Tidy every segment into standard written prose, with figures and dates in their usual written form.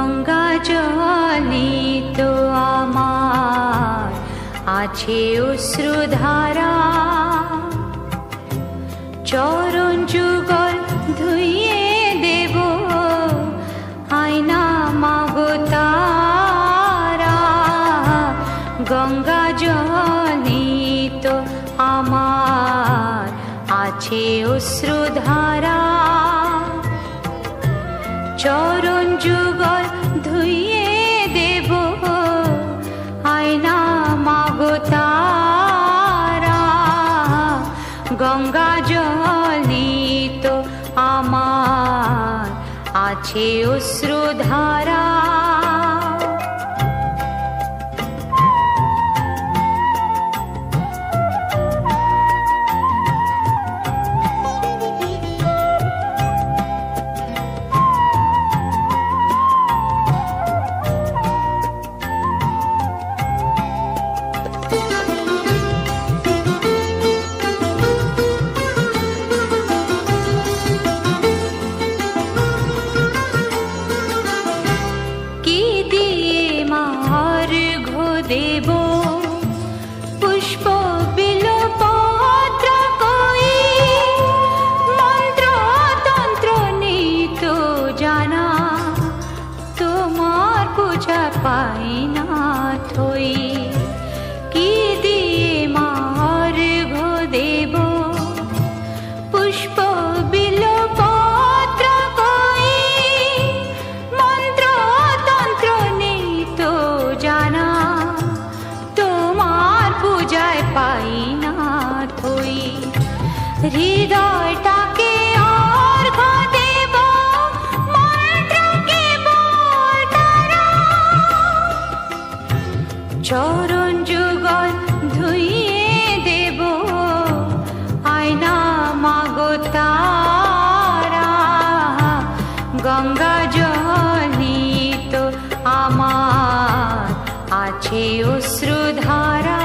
গঙ্গা জলে তো আমার আছে অশ্রুধারা, চরণ যুগল ধুইয়ে দেব আয়না মাগো তারা। গঙ্গা জলে তো আমার আছে অশ্রুধারা, চরণ যুগল ধুইয়ে দেব আয়না মাগো তারা। গঙ্গা জলে তো আমার আছে অশ্রুধারা। দেব পুষ্প বিলপত্র কই, মন্ত্র তন্ত্র নেই তো জানা, তোমার পূজা পাই না থই। কি দিয়ে মার ঘো দেব পুষ্প বিলপত্র কই, মন্ত্র তন্ত্র নেই তো জানা, পূজায় পাই না থই। হৃদয়টাকে অর্ঘ্য দেব মন্ত্রকে বল তারা, চরণ যুগল ধুইয়ে দেব আয়না মাগো তারা। গঙ্গা জলে তো আমার আছে অশ্রুধারা।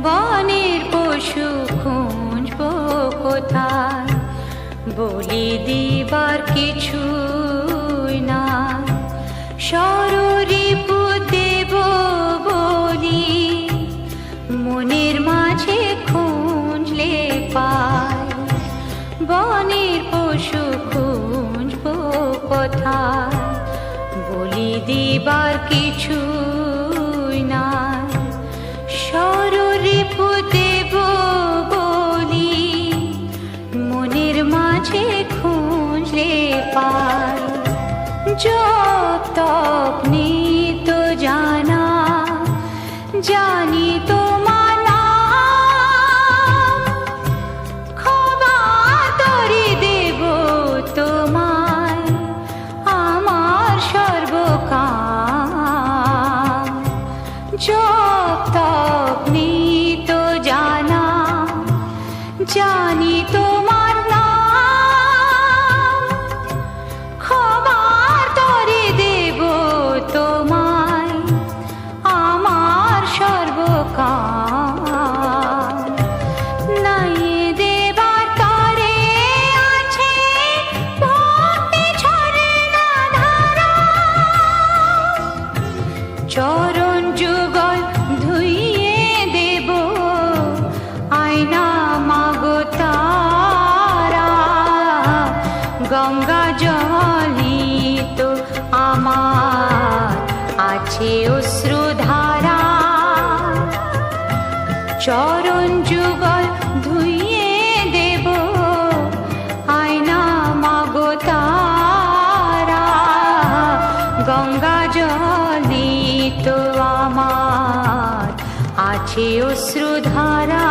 বনের পশু খুঁজব কোথায়, বলি দিবার কিছুই না, সররিপু দেব বলি মনের মাঝে খুঁজলে পাই। বনের পশু খুঁজব কোথায়, বলি দিবার কিছুই না, সররিপু দেব বলি মনের মাঝে খুঁজলে পাই। জপ তপ নিত জানা, জানি তোমার নাম, খবর তরি দেব তোমায় আমার সর্বকাম। জপ তপ নিত জানা, জানি তোমার নাম, খবর তরি দেব তোমায় আমার সর্বকাম। নাই দেবার তরে আছে ভক্তি ঝরনা ধারা, চরণ যুগল ধুইয়ে দেব আয়না মাগো তারা। গঙ্গা জলে তো আমার আছে অশ্রুধারা, চরণ যুগল ধুইয়ে দেব আয়না মাগো তারা। গঙ্গা জলে তো আমার আছে অশ্রুধারা।